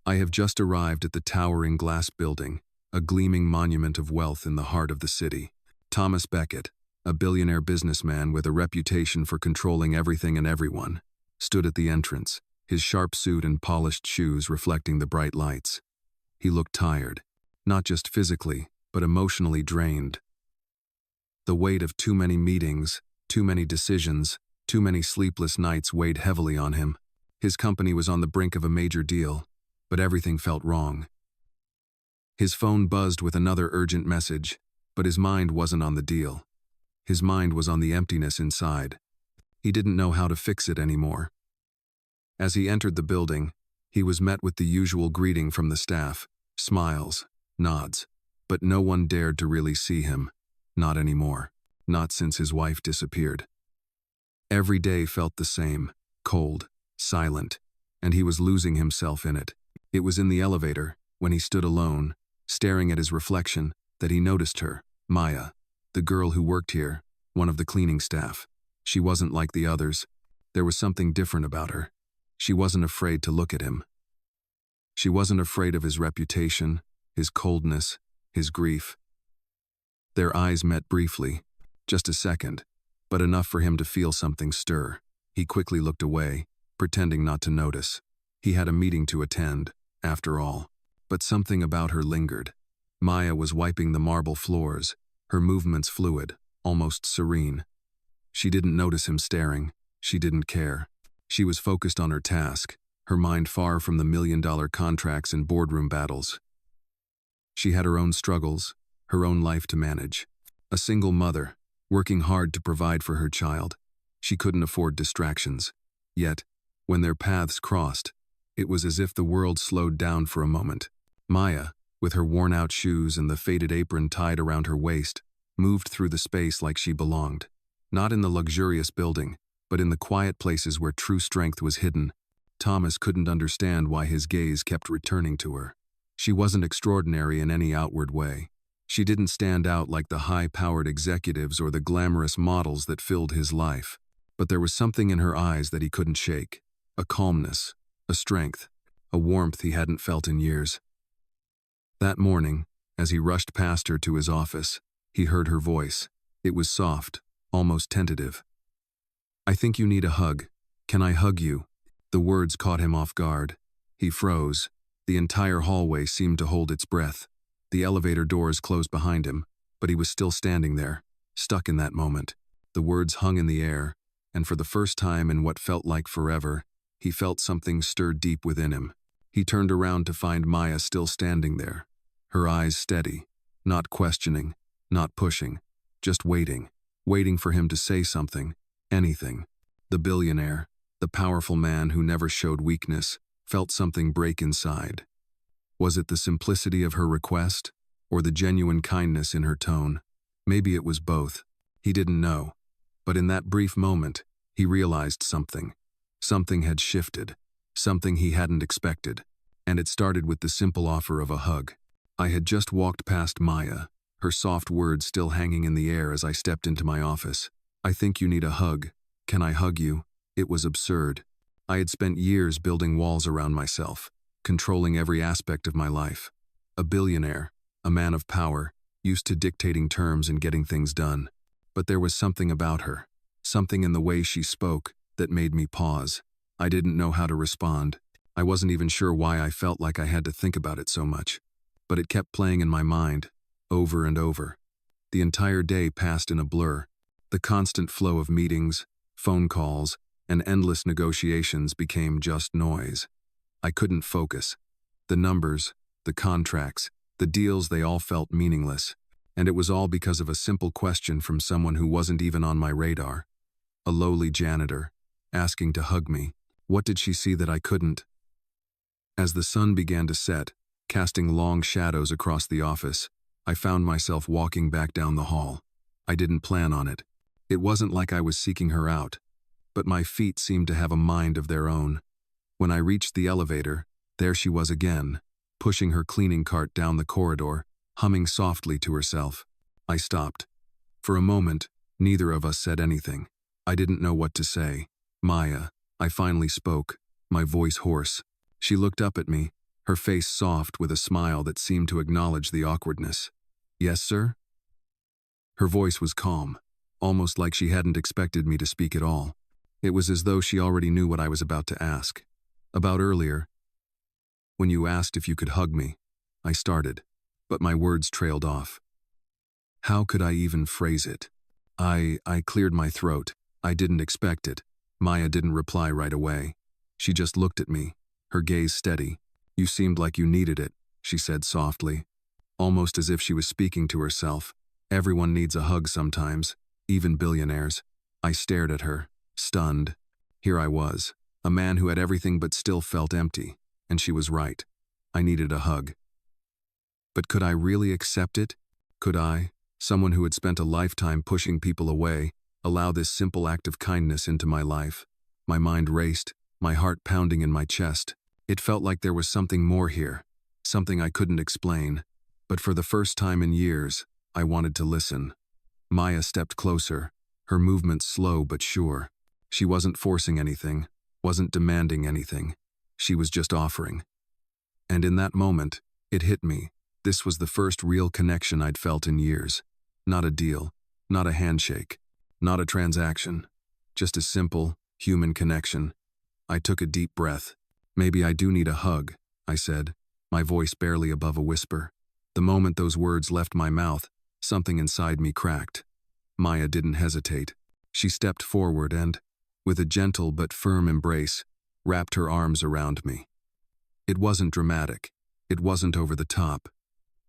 I have just arrived at the towering glass building, a gleaming monument of wealth in the heart of the city. Thomas Beckett, a billionaire businessman with a reputation for controlling everything and everyone, stood at the entrance, his sharp suit and polished shoes reflecting the bright lights. He looked tired, not just physically, but emotionally drained. The weight of too many meetings, too many decisions, too many sleepless nights weighed heavily on him. His company was on the brink of a major deal, but everything felt wrong. His phone buzzed with another urgent message, but his mind wasn't on the deal. His mind was on the emptiness inside. He didn't know how to fix it anymore. As he entered the building, he was met with the usual greeting from the staff, smiles, nods, but no one dared to really see him. Not anymore. Not since his wife disappeared. Every day felt the same, cold, silent, and he was losing himself in it. It was in the elevator, when he stood alone, staring at his reflection, that he noticed her, Maya, the girl who worked here, one of the cleaning staff. She wasn't like the others. There was something different about her. She wasn't afraid to look at him. She wasn't afraid of his reputation, his coldness, his grief. Their eyes met briefly, just a second, but enough for him to feel something stir. He quickly looked away, pretending not to notice. He had a meeting to attend, after all, but something about her lingered. Maya was wiping the marble floors, her movements fluid, almost serene. She didn't notice him staring. She didn't care. She was focused on her task, her mind far from the million-dollar contracts and boardroom battles. She had her own struggles, her own life to manage. A single mother, working hard to provide for her child. She couldn't afford distractions. Yet, when their paths crossed, it was as if the world slowed down for a moment. Maya, with her worn-out shoes and the faded apron tied around her waist, moved through the space like she belonged. Not in the luxurious building, but in the quiet places where true strength was hidden. Thomas couldn't understand why his gaze kept returning to her. She wasn't extraordinary in any outward way. She didn't stand out like the high-powered executives or the glamorous models that filled his life. But there was something in her eyes that he couldn't shake. A calmness, a strength, a warmth he hadn't felt in years. That morning, as he rushed past her to his office, he heard her voice. It was soft, almost tentative. "I think you need a hug. Can I hug you?" The words caught him off guard. He froze. The entire hallway seemed to hold its breath. The elevator doors closed behind him, but he was still standing there, stuck in that moment. The words hung in the air, and for the first time in what felt like forever, he felt something stir deep within him. He turned around to find Maya still standing there, her eyes steady, not questioning, not pushing, just waiting for him to say something, anything. The billionaire, the powerful man who never showed weakness, felt something break inside. Was it the simplicity of her request, or the genuine kindness in her tone? Maybe it was both. He didn't know. But in that brief moment, he realized something. Something had shifted, something he hadn't expected, and it started with the simple offer of a hug. I had just walked past Maya, her soft words still hanging in the air as I stepped into my office. "I think you need a hug. Can I hug you?" It was absurd. I had spent years building walls around myself, controlling every aspect of my life. A billionaire, a man of power, used to dictating terms and getting things done. But there was something about her, something in the way she spoke, that made me pause. I didn't know how to respond. I wasn't even sure why I felt like I had to think about it so much. But it kept playing in my mind, over and over. The entire day passed in a blur. The constant flow of meetings, phone calls, and endless negotiations became just noise. I couldn't focus. The numbers, the contracts, the deals, they all felt meaningless. And it was all because of a simple question from someone who wasn't even on my radar. A lowly janitor, asking to hug me. What did she see that I couldn't? As the sun began to set, casting long shadows across the office, I found myself walking back down the hall. I didn't plan on it. It wasn't like I was seeking her out, but my feet seemed to have a mind of their own. When I reached the elevator, there she was again, pushing her cleaning cart down the corridor, humming softly to herself. I stopped. For a moment, neither of us said anything. I didn't know what to say. "Maya," I finally spoke, my voice hoarse. She looked up at me, her face soft with a smile that seemed to acknowledge the awkwardness. "Yes, sir?" Her voice was calm, almost like she hadn't expected me to speak at all. It was as though she already knew what I was about to ask. "About earlier, when you asked if you could hug me," I started, but my words trailed off. How could I even phrase it? I cleared my throat. I didn't expect it. Maya didn't reply right away. She just looked at me, her gaze steady. "You seemed like you needed it," she said softly, almost as if she was speaking to herself. "Everyone needs a hug sometimes, even billionaires." I stared at her, stunned. Here I was, a man who had everything but still felt empty, and she was right. I needed a hug. But could I really accept it? Could I, someone who had spent a lifetime pushing people away, allow this simple act of kindness into my life? My mind raced, my heart pounding in my chest. It felt like there was something more here, something I couldn't explain. But for the first time in years, I wanted to listen. Maya stepped closer, her movements slow but sure. She wasn't forcing anything, wasn't demanding anything. She was just offering. And in that moment, it hit me. This was the first real connection I'd felt in years. Not a deal, not a handshake, not a transaction. Just a simple, human connection. I took a deep breath. "Maybe I do need a hug," I said, my voice barely above a whisper. The moment those words left my mouth, something inside me cracked. Maya didn't hesitate. She stepped forward and, with a gentle but firm embrace, wrapped her arms around me. It wasn't dramatic. It wasn't over the top.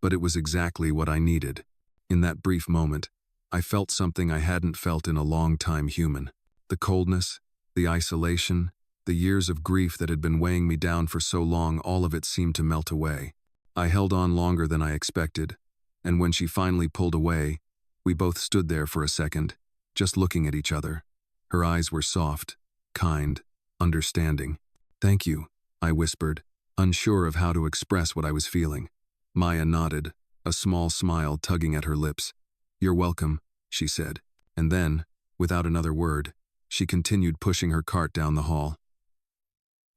But it was exactly what I needed. In that brief moment, I felt something I hadn't felt in a long time human. The coldness, the isolation, the years of grief that had been weighing me down for so long, all of it seemed to melt away. I held on longer than I expected, and when she finally pulled away, we both stood there for a second, just looking at each other. Her eyes were soft, kind, understanding. "Thank you," I whispered, unsure of how to express what I was feeling. Maya nodded, a small smile tugging at her lips. "You're welcome," she said, and then, without another word, she continued pushing her cart down the hall.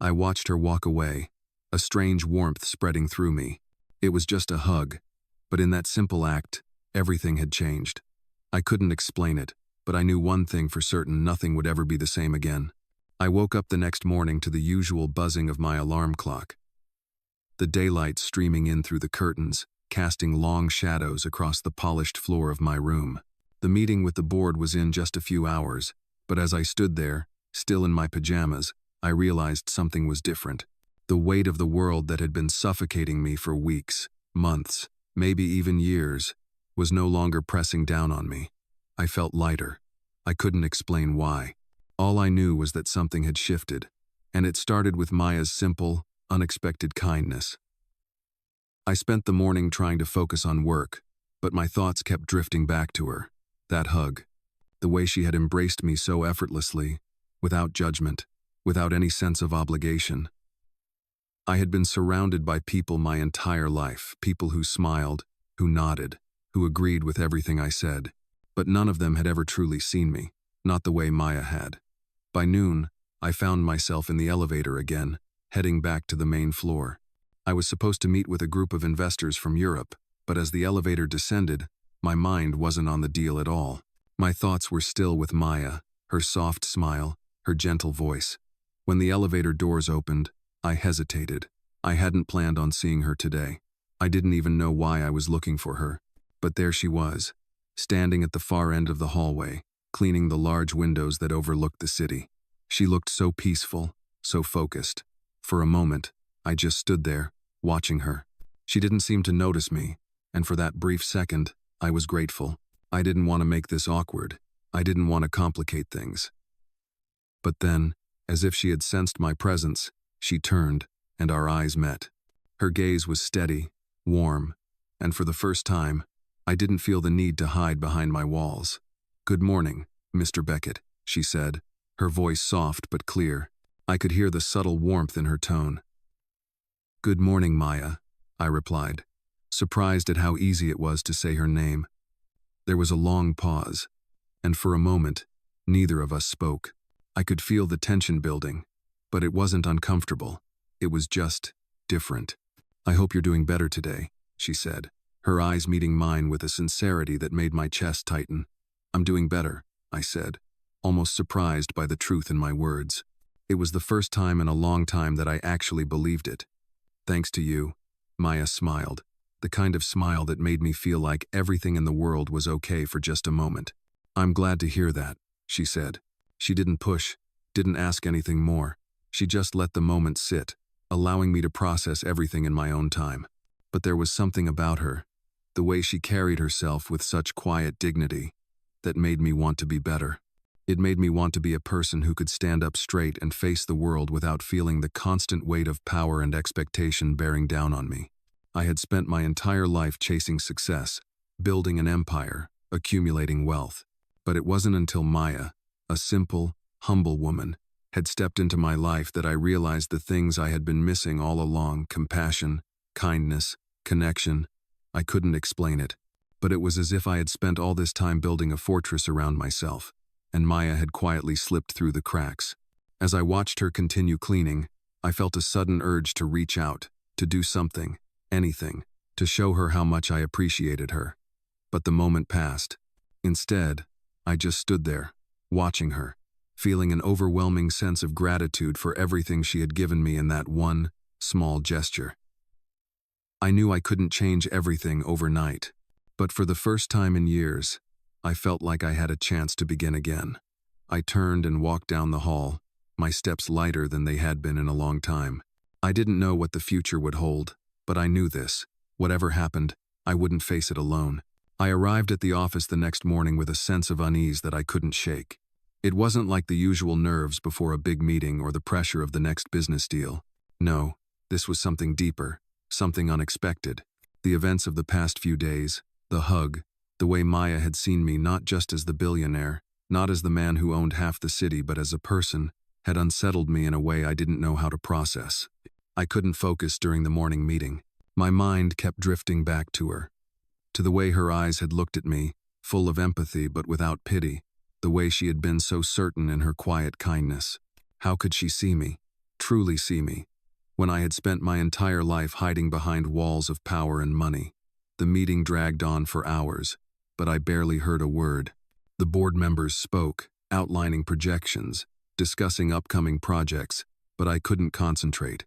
I watched her walk away, a strange warmth spreading through me. It was just a hug, but in that simple act, everything had changed. I couldn't explain it, but I knew one thing for certain: nothing would ever be the same again. I woke up the next morning to the usual buzzing of my alarm clock. The daylight streaming in through the curtains, casting long shadows across the polished floor of my room. The meeting with the board was in just a few hours, but as I stood there, still in my pajamas, I realized something was different. The weight of the world that had been suffocating me for weeks, months, maybe even years, was no longer pressing down on me. I felt lighter. I couldn't explain why. All I knew was that something had shifted, and it started with Maya's simple, unexpected kindness. I spent the morning trying to focus on work, but my thoughts kept drifting back to her. That hug, the way she had embraced me so effortlessly, without judgment, without any sense of obligation. I had been surrounded by people my entire life, people who smiled, who nodded, who agreed with everything I said, but none of them had ever truly seen me, not the way Maya had. By noon, I found myself in the elevator again, heading back to the main floor. I was supposed to meet with a group of investors from Europe, but as the elevator descended, my mind wasn't on the deal at all. My thoughts were still with Maya, her soft smile, her gentle voice. When the elevator doors opened, I hesitated. I hadn't planned on seeing her today. I didn't even know why I was looking for her. But there she was, standing at the far end of the hallway, cleaning the large windows that overlooked the city. She looked so peaceful, so focused. For a moment, I just stood there, watching her. She didn't seem to notice me, and for that brief second, I was grateful. I didn't want to make this awkward. I didn't want to complicate things. But then, as if she had sensed my presence, she turned, and our eyes met. Her gaze was steady, warm, and for the first time, I didn't feel the need to hide behind my walls. "Good morning, Mr. Beckett," she said, her voice soft but clear. I could hear the subtle warmth in her tone. "Good morning, Maya," I replied, surprised at how easy it was to say her name. There was a long pause, and for a moment, neither of us spoke. I could feel the tension building, but it wasn't uncomfortable. It was just different. "I hope you're doing better today," she said, her eyes meeting mine with a sincerity that made my chest tighten. "I'm doing better," I said, almost surprised by the truth in my words. It was the first time in a long time that I actually believed it. "Thanks to you," Maya smiled, the kind of smile that made me feel like everything in the world was okay for just a moment. "I'm glad to hear that," she said. She didn't push, didn't ask anything more. She just let the moment sit, allowing me to process everything in my own time. But there was something about her, the way she carried herself with such quiet dignity, that made me want to be better. It made me want to be a person who could stand up straight and face the world without feeling the constant weight of power and expectation bearing down on me. I had spent my entire life chasing success, building an empire, accumulating wealth. But it wasn't until Maya, a simple, humble woman, had stepped into my life that I realized the things I had been missing all along: compassion, kindness, connection. I couldn't explain it, but it was as if I had spent all this time building a fortress around myself, and Maya had quietly slipped through the cracks. As I watched her continue cleaning, I felt a sudden urge to reach out, to do something, anything, to show her how much I appreciated her. But the moment passed. Instead, I just stood there, watching her, feeling an overwhelming sense of gratitude for everything she had given me in that one, small gesture. I knew I couldn't change everything overnight, but for the first time in years, I felt like I had a chance to begin again. I turned and walked down the hall, my steps lighter than they had been in a long time. I didn't know what the future would hold, but I knew this: whatever happened, I wouldn't face it alone. I arrived at the office the next morning with a sense of unease that I couldn't shake. It wasn't like the usual nerves before a big meeting or the pressure of the next business deal. No, this was something deeper, something unexpected. The events of the past few days, the hug, the way Maya had seen me not just as the billionaire, not as the man who owned half the city but as a person, had unsettled me in a way I didn't know how to process. I couldn't focus during the morning meeting. My mind kept drifting back to her, to the way her eyes had looked at me, full of empathy but without pity, the way she had been so certain in her quiet kindness. How could she see me, truly see me, when I had spent my entire life hiding behind walls of power and money? The meeting dragged on for hours, but I barely heard a word. The board members spoke, outlining projections, discussing upcoming projects, but I couldn't concentrate.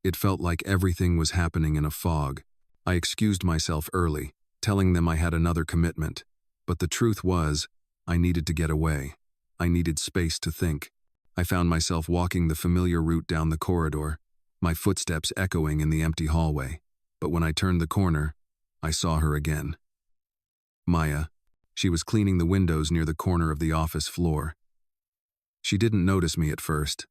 It felt like everything was happening in a fog. I excused myself early, telling them I had another commitment. But the truth was, I needed to get away. I needed space to think. I found myself walking the familiar route down the corridor, my footsteps echoing in the empty hallway. But when I turned the corner, I saw her again. Maya. She was cleaning the windows near the corner of the office floor. She didn't notice me at first.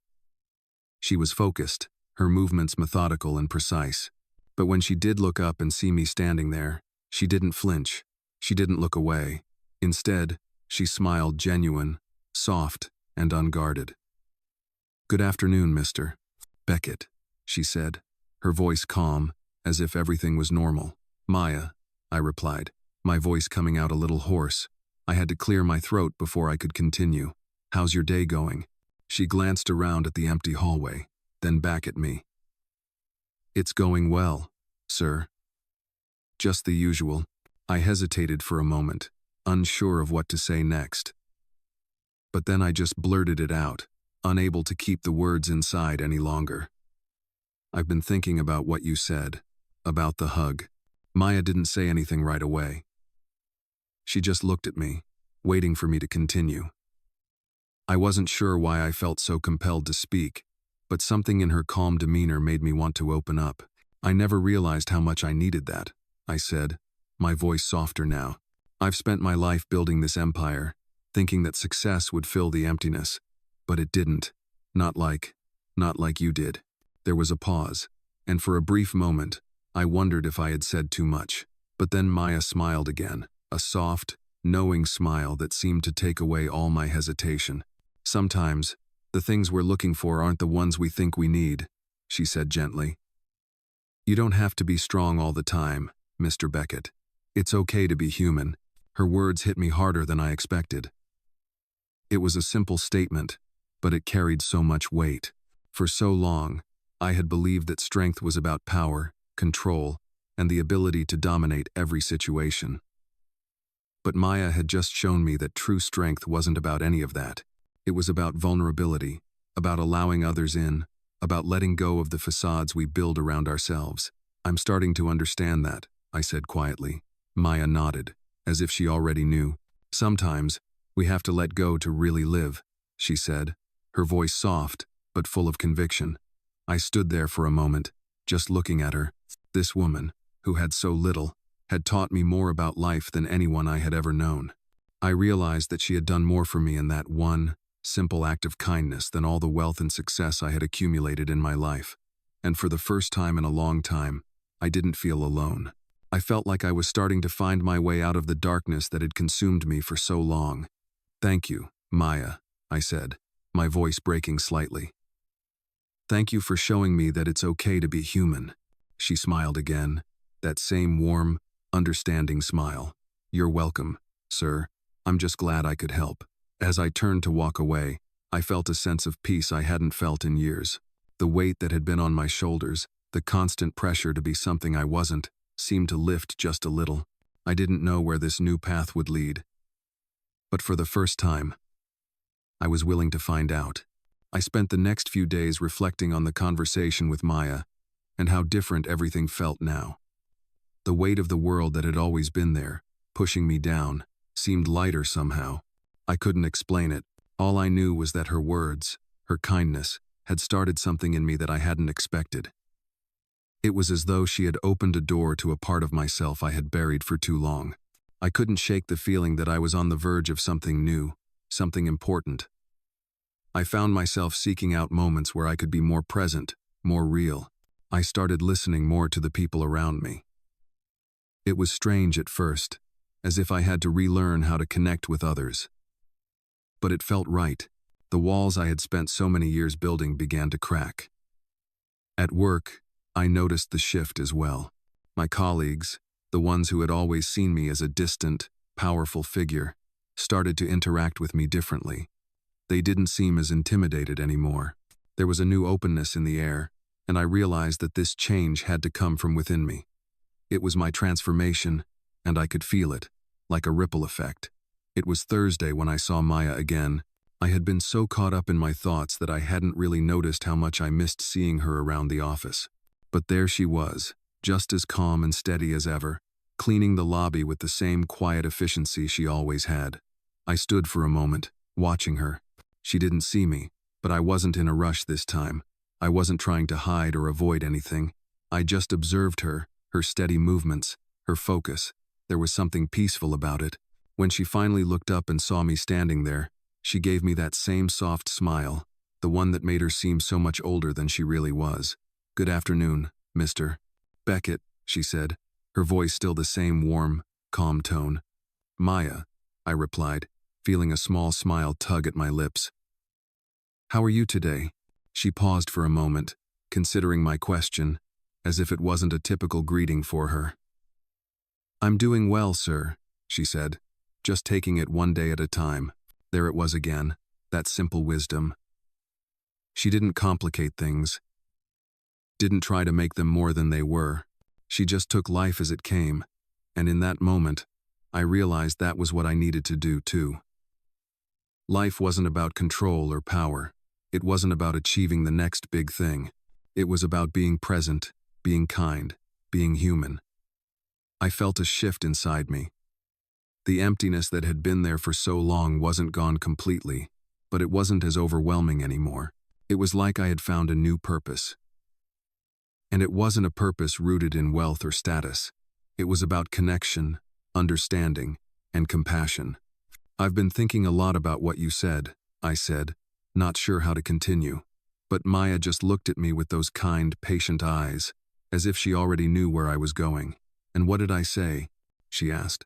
She was focused, her movements methodical and precise. But when she did look up and see me standing there, she didn't flinch. She didn't look away. Instead, she smiled, genuine, soft, and unguarded. "Good afternoon, Mr. Beckett," she said, her voice calm, as if everything was normal. "Maya," I replied, my voice coming out a little hoarse. I had to clear my throat before I could continue. "How's your day going?" She glanced around at the empty hallway, then back at me. "It's going well, sir." "Just the usual." I hesitated for a moment, unsure of what to say next. But then I just blurted it out, unable to keep the words inside any longer. "I've been thinking about what you said, about the hug." Maya didn't say anything right away. She just looked at me, waiting for me to continue. I wasn't sure why I felt so compelled to speak, but something in her calm demeanor made me want to open up. "I never realized how much I needed that," I said, my voice softer now. "I've spent my life building this empire, thinking that success would fill the emptiness, but it didn't. Not like you did." There was a pause, and for a brief moment, I wondered if I had said too much. But then Maya smiled again, a soft, knowing smile that seemed to take away all my hesitation. "Sometimes, the things we're looking for aren't the ones we think we need," she said gently. "You don't have to be strong all the time, Mr. Beckett. It's okay to be human." Her words hit me harder than I expected. It was a simple statement, but it carried so much weight. For so long, I had believed that strength was about power, control, and the ability to dominate every situation. But Maya had just shown me that true strength wasn't about any of that. It was about vulnerability, about allowing others in, about letting go of the facades we build around ourselves. "I'm starting to understand that," I said quietly. Maya nodded, as if she already knew. "Sometimes, we have to let go to really live," she said, her voice soft, but full of conviction. I stood there for a moment, just looking at her. This woman, who had so little, had taught me more about life than anyone I had ever known. I realized that she had done more for me in that one, simple act of kindness than all the wealth and success I had accumulated in my life. And for the first time in a long time, I didn't feel alone. I felt like I was starting to find my way out of the darkness that had consumed me for so long. "Thank you, Maya," I said, my voice breaking slightly. "Thank you for showing me that it's okay to be human." She smiled again, that same warm, understanding smile. "You're welcome, sir. I'm just glad I could help." As I turned to walk away, I felt a sense of peace I hadn't felt in years. The weight that had been on my shoulders, the constant pressure to be something I wasn't, seemed to lift just a little. I didn't know where this new path would lead. But for the first time, I was willing to find out. I spent the next few days reflecting on the conversation with Maya and how different everything felt now. The weight of the world that had always been there, pushing me down, seemed lighter somehow. I couldn't explain it. All I knew was that her words, her kindness, had started something in me that I hadn't expected. It was as though she had opened a door to a part of myself I had buried for too long. I couldn't shake the feeling that I was on the verge of something new, something important. I found myself seeking out moments where I could be more present, more real. I started listening more to the people around me. It was strange at first, as if I had to relearn how to connect with others. But it felt right. The walls I had spent so many years building began to crack. At work, I noticed the shift as well. My colleagues, the ones who had always seen me as a distant, powerful figure, started to interact with me differently. They didn't seem as intimidated anymore. There was a new openness in the air, and I realized that this change had to come from within me. It was my transformation, and I could feel it, like a ripple effect. It was Thursday when I saw Maya again. I had been so caught up in my thoughts that I hadn't really noticed how much I missed seeing her around the office. But there she was, just as calm and steady as ever, cleaning the lobby with the same quiet efficiency she always had. I stood for a moment, watching her. She didn't see me, but I wasn't in a rush this time. I wasn't trying to hide or avoid anything. I just observed her, her steady movements, her focus. There was something peaceful about it. When she finally looked up and saw me standing there, she gave me that same soft smile, the one that made her seem so much older than she really was. "Good afternoon, Mr. Beckett," she said, her voice still the same warm, calm tone. "Maya," I replied, feeling a small smile tug at my lips. "How are you today?" She paused for a moment, considering my question, as if it wasn't a typical greeting for her. "I'm doing well, sir," she said, just taking it one day at a time. There it was again, that simple wisdom. She didn't complicate things, didn't try to make them more than they were. She just took life as it came, and in that moment, I realized that was what I needed to do too. Life wasn't about control or power. It wasn't about achieving the next big thing. It was about being present, being kind, being human. I felt a shift inside me. The emptiness that had been there for so long wasn't gone completely, but it wasn't as overwhelming anymore. It was like I had found a new purpose. And it wasn't a purpose rooted in wealth or status. It was about connection, understanding, and compassion. "I've been thinking a lot about what you said," I said, not sure how to continue. But Maya just looked at me with those kind, patient eyes, as if she already knew where I was going. "And what did I say?" she asked.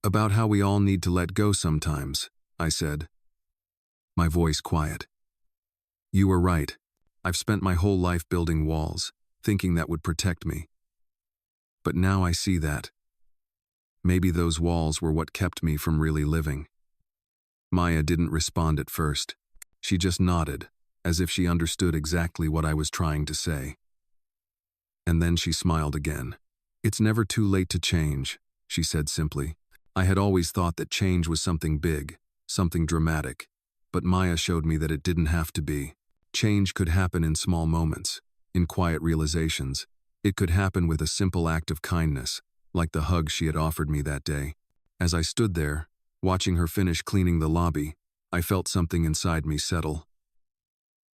"About how we all need to let go sometimes," I said, my voice quiet. "You were right. I've spent my whole life building walls, thinking that would protect me. But now I see that maybe those walls were what kept me from really living." Maya didn't respond at first. She just nodded, as if she understood exactly what I was trying to say. And then she smiled again. "It's never too late to change," she said simply. I had always thought that change was something big, something dramatic. But Maya showed me that it didn't have to be. Change could happen in small moments, in quiet realizations. It could happen with a simple act of kindness, like the hug she had offered me that day. As I stood there, watching her finish cleaning the lobby, I felt something inside me settle.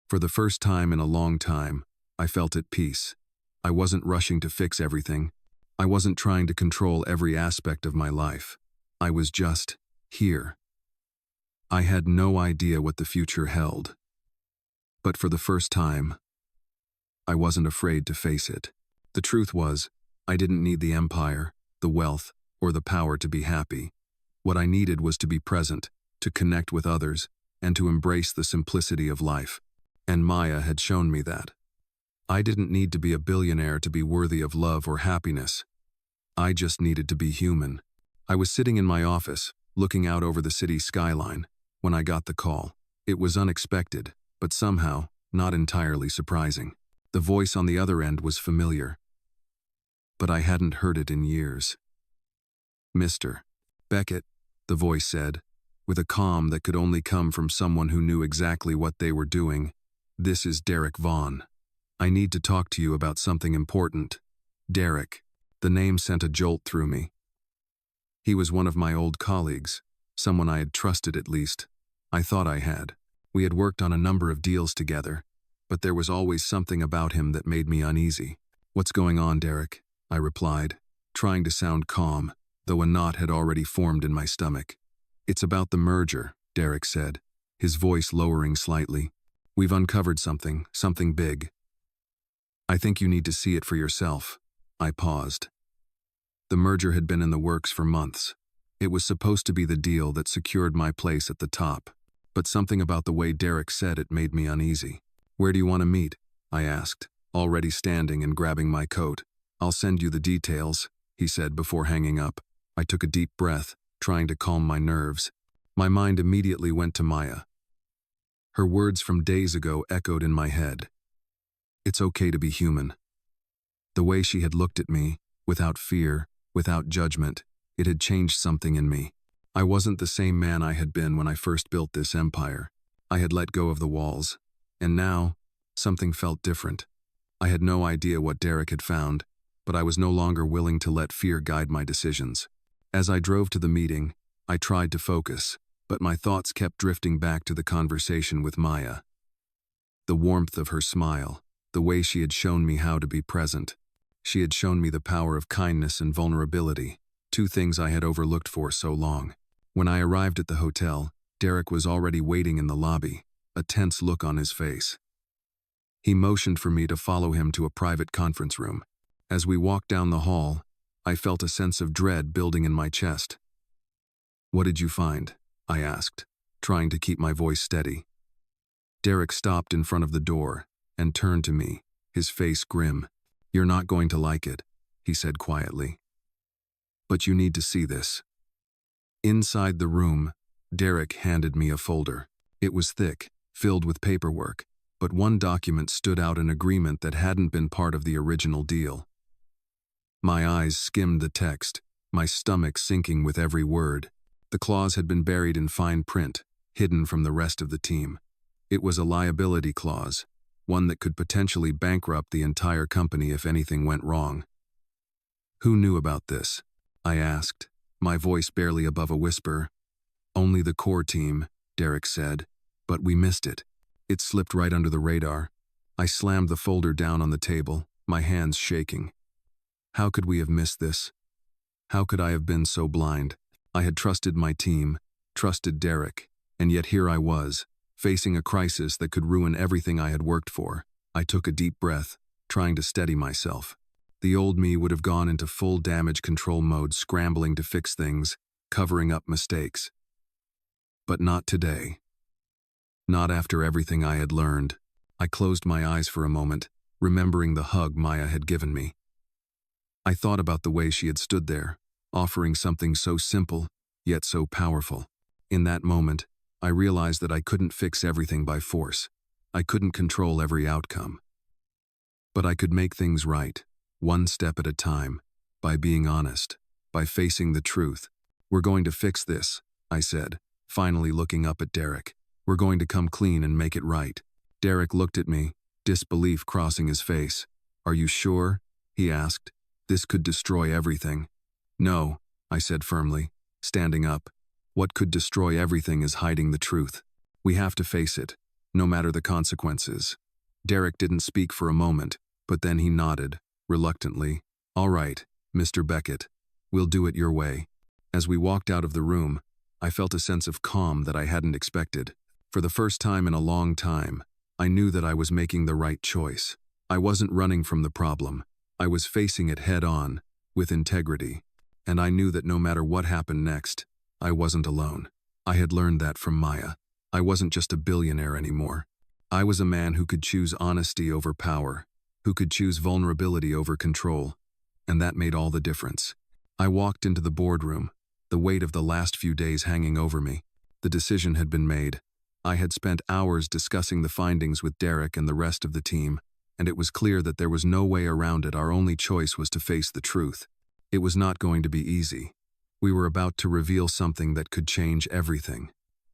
For the first time in a long time, I felt at peace. I wasn't rushing to fix everything. I wasn't trying to control every aspect of my life. I was just here. I had no idea what the future held. But for the first time, I wasn't afraid to face it. The truth was, I didn't need the empire, the wealth, or the power to be happy. What I needed was to be present, to connect with others, and to embrace the simplicity of life. And Maya had shown me that. I didn't need to be a billionaire to be worthy of love or happiness. I just needed to be human. I was sitting in my office, looking out over the city skyline, when I got the call. It was unexpected, but somehow not entirely surprising. The voice on the other end was familiar, but I hadn't heard it in years. "Mr. Beckett," the voice said, with a calm that could only come from someone who knew exactly what they were doing. "This is Derek Vaughn. I need to talk to you about something important." Derek. The name sent a jolt through me. He was one of my old colleagues, someone I had trusted at least. I thought I had. We had worked on a number of deals together, but there was always something about him that made me uneasy. "What's going on, Derek?" I replied, trying to sound calm, though a knot had already formed in my stomach. "It's about the merger," Derek said, his voice lowering slightly. "We've uncovered something big. I think you need to see it for yourself." I paused. The merger had been in the works for months. It was supposed to be the deal that secured my place at the top, but something about the way Derek said it made me uneasy. "Where do you want to meet?" I asked, already standing and grabbing my coat. "I'll send you the details," he said before hanging up. I took a deep breath, trying to calm my nerves. My mind immediately went to Maya. Her words from days ago echoed in my head. It's okay to be human. The way she had looked at me, without fear, without judgment, it had changed something in me. I wasn't the same man I had been when I first built this empire. I had let go of the walls. And now, something felt different. I had no idea what Derek had found, but I was no longer willing to let fear guide my decisions. As I drove to the meeting, I tried to focus, but my thoughts kept drifting back to the conversation with Maya. The warmth of her smile, the way she had shown me how to be present. She had shown me the power of kindness and vulnerability, two things I had overlooked for so long. When I arrived at the hotel, Derek was already waiting in the lobby, a tense look on his face. He motioned for me to follow him to a private conference room. As we walked down the hall, I felt a sense of dread building in my chest. "What did you find?" I asked, trying to keep my voice steady. Derek stopped in front of the door and turned to me, his face grim. "You're not going to like it," he said quietly. "But you need to see this." Inside the room, Derek handed me a folder. It was thick, filled with paperwork, but one document stood out, an agreement that hadn't been part of the original deal. My eyes skimmed the text, my stomach sinking with every word. The clause had been buried in fine print, hidden from the rest of the team. It was a liability clause, one that could potentially bankrupt the entire company if anything went wrong. "Who knew about this?" I asked, my voice barely above a whisper. "Only the core team," Derek said, "but we missed it. It slipped right under the radar." I slammed the folder down on the table, my hands shaking. How could we have missed this? How could I have been so blind? I had trusted my team, trusted Derek, and yet here I was, facing a crisis that could ruin everything I had worked for. I took a deep breath, trying to steady myself. The old me would have gone into full damage control mode, scrambling to fix things, covering up mistakes. But not today. Not after everything I had learned. I closed my eyes for a moment, remembering the hug Maya had given me. I thought about the way she had stood there, offering something so simple, yet so powerful. In that moment, I realized that I couldn't fix everything by force. I couldn't control every outcome. But I could make things right. one step at a time, by being honest, by facing the truth. We're going to fix this, I said, finally looking up at Derek. We're going to come clean and make it right. Derek looked at me, disbelief crossing his face. Are you sure? He asked. This could destroy everything. No, I said firmly, standing up. What could destroy everything is hiding the truth. We have to face it, no matter the consequences. Derek didn't speak for a moment, but then he nodded, reluctantly. All right, Mr. Beckett, we'll do it your way. As we walked out of the room, I felt a sense of calm that I hadn't expected. For the first time in a long time, I knew that I was making the right choice. I wasn't running from the problem. I was facing it head on, with integrity. And I knew that no matter what happened next, I wasn't alone. I had learned that from Maya. I wasn't just a billionaire anymore. I was a man who could choose honesty over power, who could choose vulnerability over control. And that made all the difference. I walked into the boardroom, the weight of the last few days hanging over me. The decision had been made. I had spent hours discussing the findings with Derek and the rest of the team, and it was clear that there was no way around it. Our only choice was to face the truth. It was not going to be easy. We were about to reveal something that could change everything.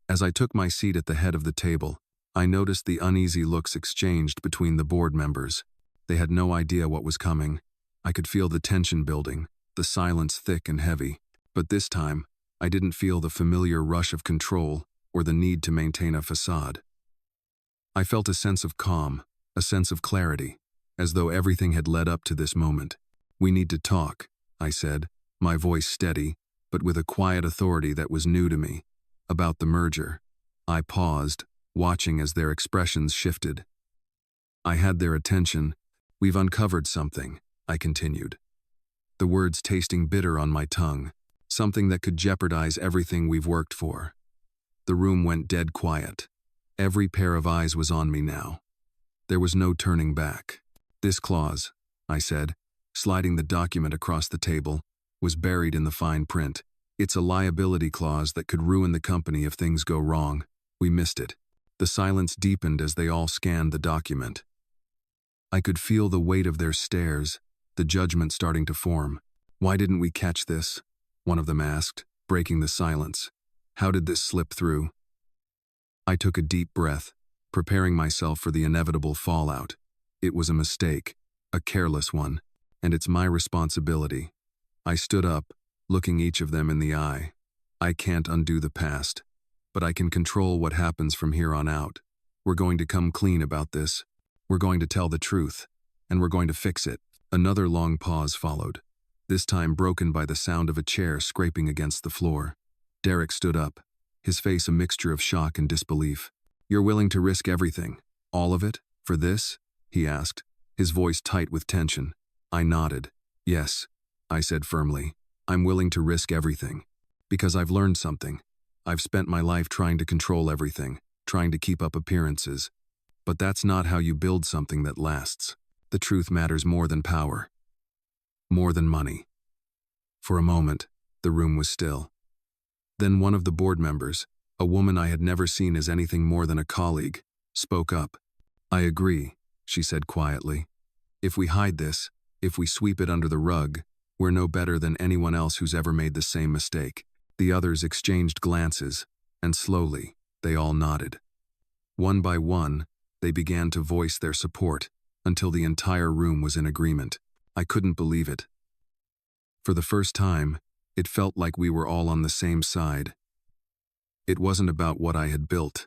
As I took my seat at the head of the table, I noticed the uneasy looks exchanged between the board members. They had no idea what was coming. I could feel the tension building, the silence thick and heavy. But this time, I didn't feel the familiar rush of control or the need to maintain a facade. I felt a sense of calm, a sense of clarity, as though everything had led up to this moment. We need to talk, I said, my voice steady, but with a quiet authority that was new to me. About the merger. I paused, watching as their expressions shifted. I had their attention. We've uncovered something, I continued. The words tasting bitter on my tongue, something that could jeopardize everything we've worked for. The room went dead quiet. Every pair of eyes was on me now. There was no turning back. This clause, I said, sliding the document across the table, was buried in the fine print. It's a liability clause that could ruin the company if things go wrong. We missed it. The silence deepened as they all scanned the document. I could feel the weight of their stares, the judgment starting to form. Why didn't we catch this? One of them asked, breaking the silence. How did this slip through? I took a deep breath, preparing myself for the inevitable fallout. It was a mistake, a careless one, and it's my responsibility. I stood up, looking each of them in the eye. I can't undo the past, but I can control what happens from here on out. We're going to come clean about this. We're going to tell the truth, and we're going to fix it. Another long pause followed, this time broken by the sound of a chair scraping against the floor. Derek stood up, his face a mixture of shock and disbelief. You're willing to risk everything, all of it, for this? He asked, his voice tight with tension. I nodded. Yes, I said firmly. I'm willing to risk everything. Because I've learned something. I've spent my life trying to control everything, trying to keep up appearances. But that's not how you build something that lasts. The truth matters more than power. More than money. For a moment, the room was still. Then one of the board members, a woman I had never seen as anything more than a colleague, spoke up. I agree, she said quietly. If we hide this, if we sweep it under the rug, we're no better than anyone else who's ever made the same mistake. The others exchanged glances, and slowly, they all nodded. One by one, they began to voice their support, until the entire room was in agreement. I couldn't believe it. For the first time, it felt like we were all on the same side. It wasn't about what I had built.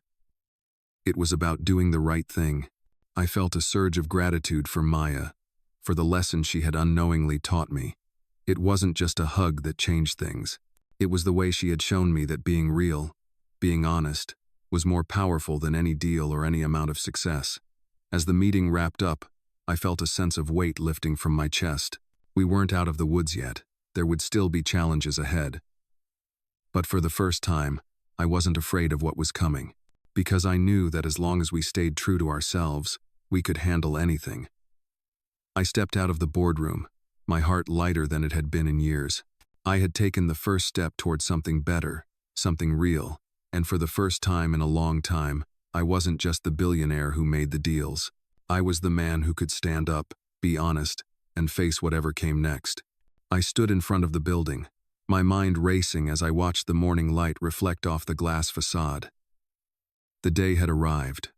It was about doing the right thing. I felt a surge of gratitude for Maya, for the lesson she had unknowingly taught me. It wasn't just a hug that changed things. It was the way she had shown me that being real, being honest, was more powerful than any deal or any amount of success. As the meeting wrapped up, I felt a sense of weight lifting from my chest. We weren't out of the woods yet. There would still be challenges ahead. But for the first time, I wasn't afraid of what was coming, because I knew that as long as we stayed true to ourselves, we could handle anything. I stepped out of the boardroom, my heart lighter than it had been in years. I had taken the first step toward something better, something real, and for the first time in a long time, I wasn't just the billionaire who made the deals. I was the man who could stand up, be honest, and face whatever came next. I stood in front of the building, my mind racing as I watched the morning light reflect off the glass facade. The day had arrived.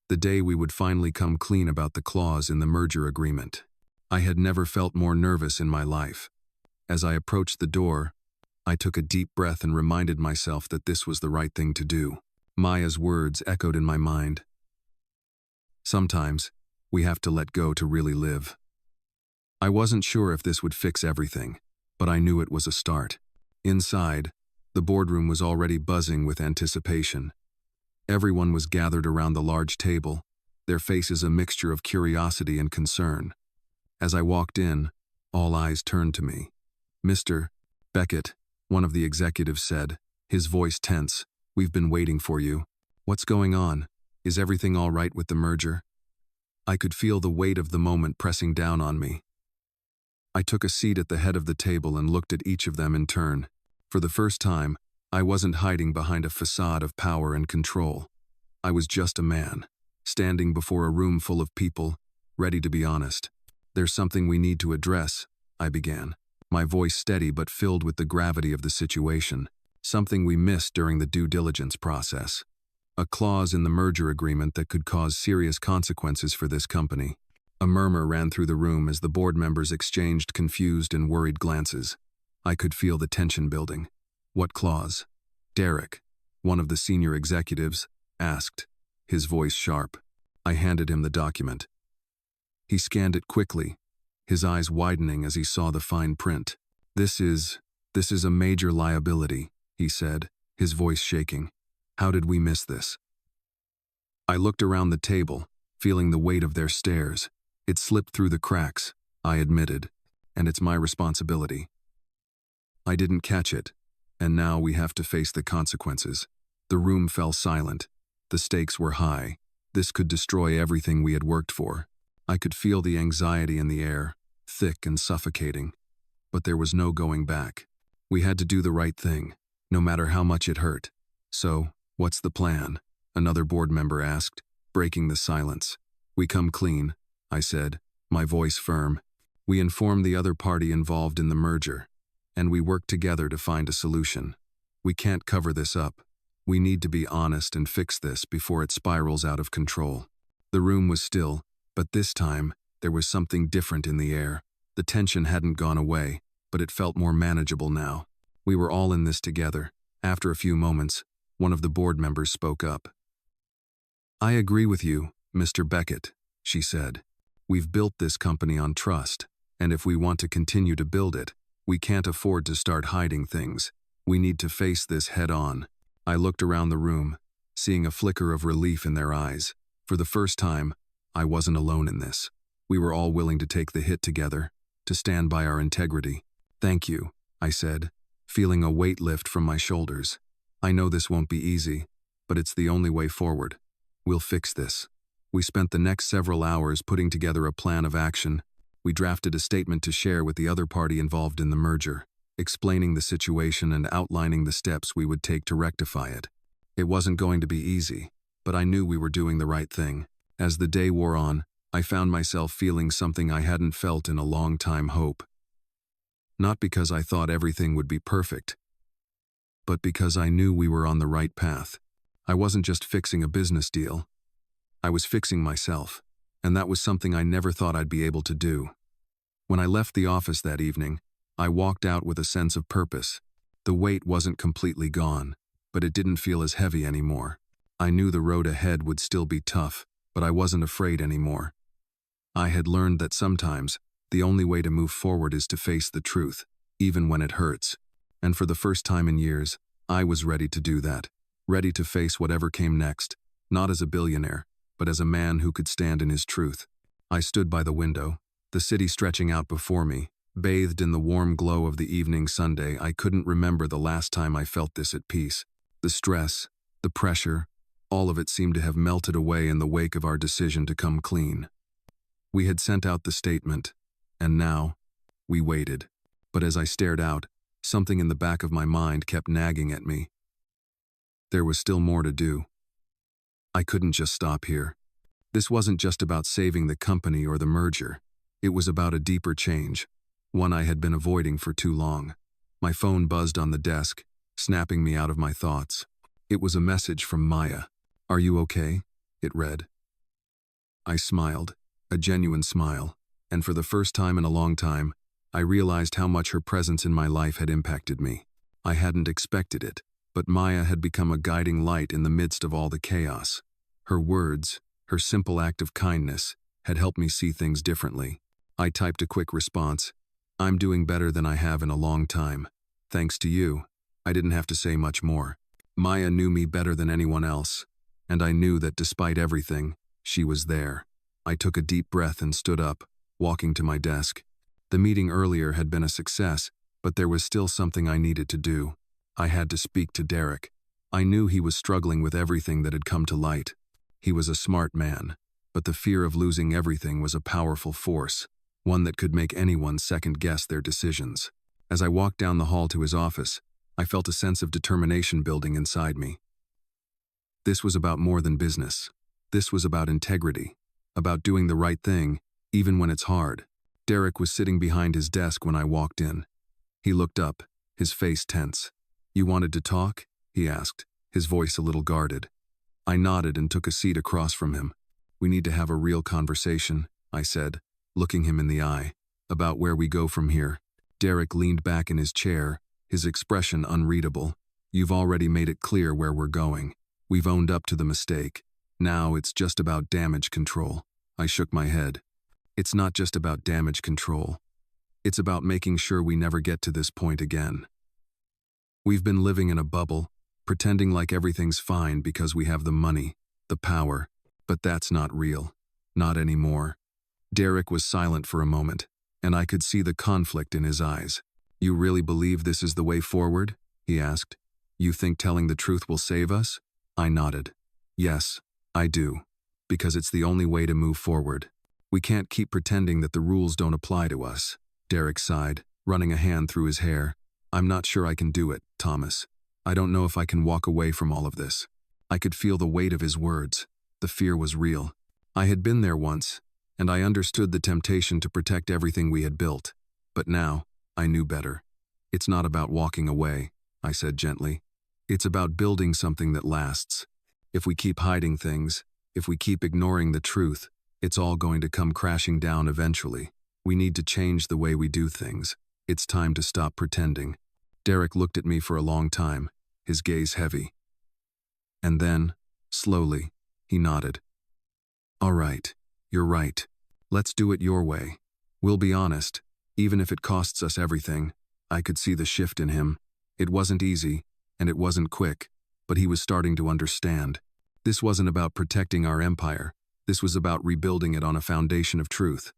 The day we would finally come clean about the clause in the merger agreement. I had never felt more nervous in my life. As I approached the door, I took a deep breath and reminded myself that this was the right thing to do. Maya's words echoed in my mind. Sometimes, we have to let go to really live. I wasn't sure if this would fix everything, but I knew it was a start. Inside, the boardroom was already buzzing with anticipation. Everyone was gathered around the large table, their faces a mixture of curiosity and concern. As I walked in, all eyes turned to me. "Mr. Beckett," one of the executives said, his voice tense, "We've been waiting for you. What's going on? Is everything all right with the merger?" I could feel the weight of the moment pressing down on me. I took a seat at the head of the table and looked at each of them in turn. For the first time, I wasn't hiding behind a facade of power and control. I was just a man, standing before a room full of people, ready to be honest. "There's something we need to address," I began, my voice steady but filled with the gravity of the situation. "Something we missed during the due diligence process. A clause in the merger agreement that could cause serious consequences for this company." A murmur ran through the room as the board members exchanged confused and worried glances. I could feel the tension building. "What clause?" Derek, one of the senior executives, asked, his voice sharp. I handed him the document. He scanned it quickly, his eyes widening as he saw the fine print. This is a major liability," he said, his voice shaking. "How did we miss this?" I looked around the table, feeling the weight of their stares. "It slipped through the cracks," I admitted, "and it's my responsibility. I didn't catch it, and now we have to face the consequences." The room fell silent. The stakes were high. This could destroy everything we had worked for. I could feel the anxiety in the air, thick and suffocating. But there was no going back. We had to do the right thing, no matter how much it hurt. "So, what's the plan?" another board member asked, breaking the silence. "We come clean," I said, my voice firm. "We inform the other party involved in the merger, and we work together to find a solution. We can't cover this up. We need to be honest and fix this before it spirals out of control." The room was still, but this time, there was something different in the air. The tension hadn't gone away, but it felt more manageable now. We were all in this together. After a few moments, one of the board members spoke up. "I agree with you, Mr. Beckett," she said. "We've built this company on trust, and if we want to continue to build it, we can't afford to start hiding things. We need to face this head on." I looked around the room, seeing a flicker of relief in their eyes. For the first time, I wasn't alone in this. We were all willing to take the hit together, to stand by our integrity. "Thank you," I said, feeling a weight lift from my shoulders. "I know this won't be easy, but it's the only way forward. We'll fix this." We spent the next several hours putting together a plan of action. We drafted a statement to share with the other party involved in the merger, explaining the situation and outlining the steps we would take to rectify it. It wasn't going to be easy, but I knew we were doing the right thing. As the day wore on, I found myself feeling something I hadn't felt in a long time: hope. Not because I thought everything would be perfect, but because I knew we were on the right path. I wasn't just fixing a business deal. I was fixing myself, and that was something I never thought I'd be able to do. When I left the office that evening, I walked out with a sense of purpose. The weight wasn't completely gone, but it didn't feel as heavy anymore. I knew the road ahead would still be tough, but I wasn't afraid anymore. I had learned that sometimes, the only way to move forward is to face the truth, even when it hurts. And for the first time in years, I was ready to do that. Ready to face whatever came next, not as a billionaire, but as a man who could stand in his truth. I stood by the window, the city stretching out before me. Bathed in the warm glow of the evening Sunday, I couldn't remember the last time I felt this at peace. The stress, the pressure, all of it seemed to have melted away in the wake of our decision to come clean. We had sent out the statement, and now, we waited. But as I stared out, something in the back of my mind kept nagging at me. There was still more to do. I couldn't just stop here. This wasn't just about saving the company or the merger. It was about a deeper change, one I had been avoiding for too long. My phone buzzed on the desk, snapping me out of my thoughts. It was a message from Maya. "Are you okay?" it read. I smiled, a genuine smile, and for the first time in a long time, I realized how much her presence in my life had impacted me. I hadn't expected it, but Maya had become a guiding light in the midst of all the chaos. Her words, her simple act of kindness, had helped me see things differently. I typed a quick response. "I'm doing better than I have in a long time. Thanks to you." I didn't have to say much more. Maya knew me better than anyone else, and I knew that despite everything, she was there. I took a deep breath and stood up, walking to my desk. The meeting earlier had been a success, but there was still something I needed to do. I had to speak to Derek. I knew he was struggling with everything that had come to light. He was a smart man, but the fear of losing everything was a powerful force, one that could make anyone second-guess their decisions. As I walked down the hall to his office, I felt a sense of determination building inside me. This was about more than business. This was about integrity, about doing the right thing, even when it's hard. Derek was sitting behind his desk when I walked in. He looked up, his face tense. "You wanted to talk?" he asked, his voice a little guarded. I nodded and took a seat across from him. "We need to have a real conversation," I said, looking him in the eye, "about where we go from here." Derek leaned back in his chair, his expression unreadable. "You've already made it clear where we're going. We've owned up to the mistake. Now it's just about damage control." I shook my head. "It's not just about damage control. It's about making sure we never get to this point again. We've been living in a bubble, pretending like everything's fine because we have the money, the power, but that's not real. Not anymore." Derek was silent for a moment, and I could see the conflict in his eyes. "You really believe this is the way forward?" he asked. "You think telling the truth will save us?" I nodded. "Yes, I do. Because it's the only way to move forward. We can't keep pretending that the rules don't apply to us." Derek sighed, running a hand through his hair. "I'm not sure I can do it, Thomas. I don't know if I can walk away from all of this." I could feel the weight of his words. The fear was real. I had been there once, and I understood the temptation to protect everything we had built. But now, I knew better. "It's not about walking away," I said gently. "It's about building something that lasts. If we keep hiding things, if we keep ignoring the truth, it's all going to come crashing down eventually. We need to change the way we do things. It's time to stop pretending." Derek looked at me for a long time, his gaze heavy. And then, slowly, he nodded. "All right, you're right. Let's do it your way. We'll be honest, even if it costs us everything." I could see the shift in him. It wasn't easy, and it wasn't quick, but he was starting to understand. This wasn't about protecting our empire. This was about rebuilding it on a foundation of truth.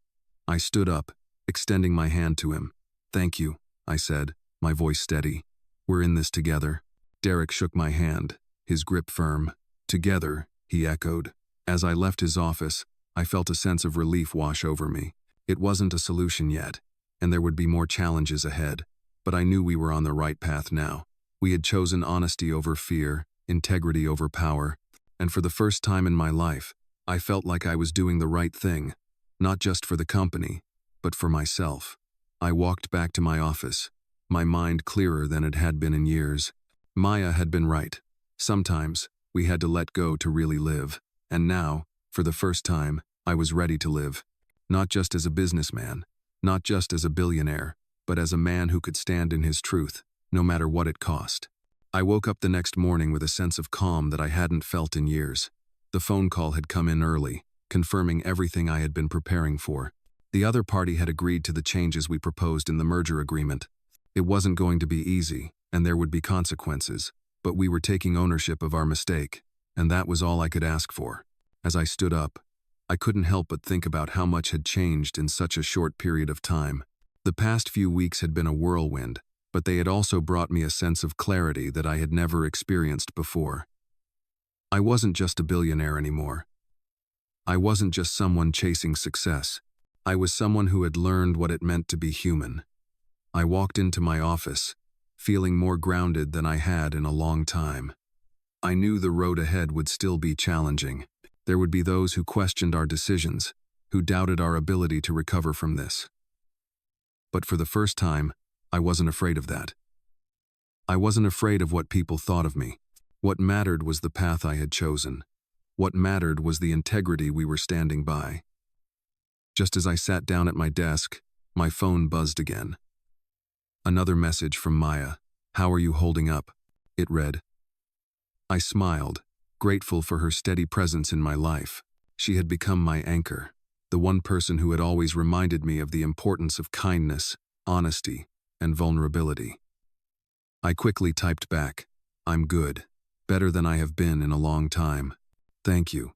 I stood up, extending my hand to him. "Thank you," I said, my voice steady. "We're in this together." Derek shook my hand, his grip firm. "Together," he echoed. As I left his office, I felt a sense of relief wash over me. It wasn't a solution yet, and there would be more challenges ahead, but I knew we were on the right path now. We had chosen honesty over fear, integrity over power, and for the first time in my life, I felt like I was doing the right thing, not just for the company, but for myself. I walked back to my office, my mind clearer than it had been in years. Maya had been right. Sometimes, we had to let go to really live, and now, for the first time, I was ready to live. Not just as a businessman, not just as a billionaire, but as a man who could stand in his truth, no matter what it cost. I woke up the next morning with a sense of calm that I hadn't felt in years. The phone call had come in early, confirming everything I had been preparing for. The other party had agreed to the changes we proposed in the merger agreement. It wasn't going to be easy, and there would be consequences, but we were taking ownership of our mistake, and that was all I could ask for. As I stood up, I couldn't help but think about how much had changed in such a short period of time. The past few weeks had been a whirlwind, but they had also brought me a sense of clarity that I had never experienced before. I wasn't just a billionaire anymore. I wasn't just someone chasing success. I was someone who had learned what it meant to be human. I walked into my office, feeling more grounded than I had in a long time. I knew the road ahead would still be challenging. There would be those who questioned our decisions, who doubted our ability to recover from this. But for the first time, I wasn't afraid of that. I wasn't afraid of what people thought of me. What mattered was the path I had chosen. What mattered was the integrity we were standing by. Just as I sat down at my desk, my phone buzzed again. Another message from Maya. "How are you holding up?" it read. I smiled, grateful for her steady presence in my life. She had become my anchor, the one person who had always reminded me of the importance of kindness, honesty, and vulnerability. I quickly typed back, "I'm good, better than I have been in a long time. Thank you."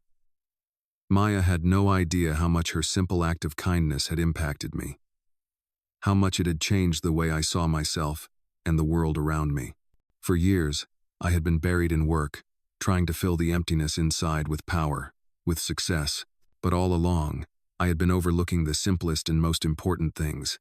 Maya had no idea how much her simple act of kindness had impacted me, how much it had changed the way I saw myself and the world around me. For years, I had been buried in work, trying to fill the emptiness inside with power, with success, but all along, I had been overlooking the simplest and most important things.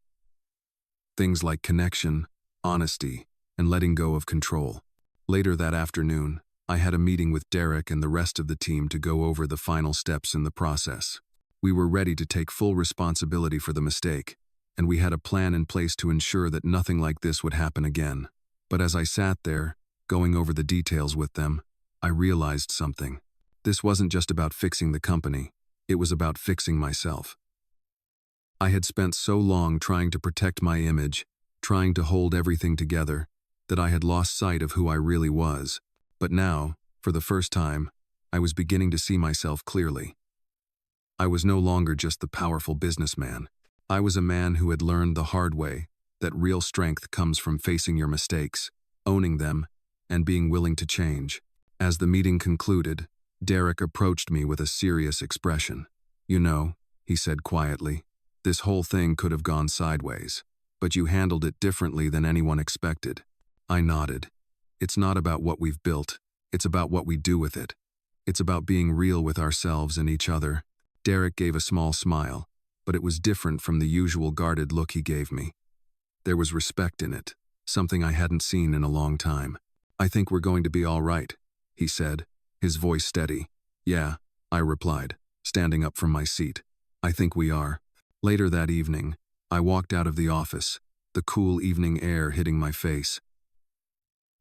Things like connection, honesty, and letting go of control. Later that afternoon, I had a meeting with Derek and the rest of the team to go over the final steps in the process. We were ready to take full responsibility for the mistake, and we had a plan in place to ensure that nothing like this would happen again. But as I sat there, going over the details with them, I realized something. This wasn't just about fixing the company, it was about fixing myself. I had spent so long trying to protect my image, trying to hold everything together, that I had lost sight of who I really was. But now, for the first time, I was beginning to see myself clearly. I was no longer just the powerful businessman. I was a man who had learned the hard way that real strength comes from facing your mistakes, owning them, and being willing to change. As the meeting concluded, Derek approached me with a serious expression. "You know," he said quietly, "this whole thing could have gone sideways, but you handled it differently than anyone expected." I nodded. "It's not about what we've built, it's about what we do with it. It's about being real with ourselves and each other." Derek gave a small smile, but it was different from the usual guarded look he gave me. There was respect in it, something I hadn't seen in a long time. "I think we're going to be all right," he said, his voice steady. "Yeah," I replied, standing up from my seat. "I think we are." Later that evening, I walked out of the office, the cool evening air hitting my face.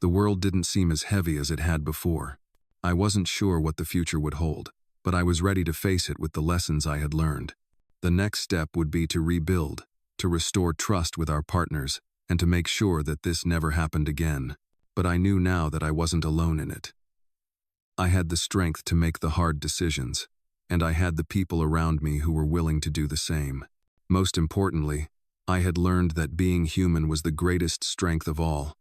The world didn't seem as heavy as it had before. I wasn't sure what the future would hold, but I was ready to face it with the lessons I had learned. The next step would be to rebuild, to restore trust with our partners, and to make sure that this never happened again. But I knew now that I wasn't alone in it. I had the strength to make the hard decisions, and I had the people around me who were willing to do the same. Most importantly, I had learned that being human was the greatest strength of all.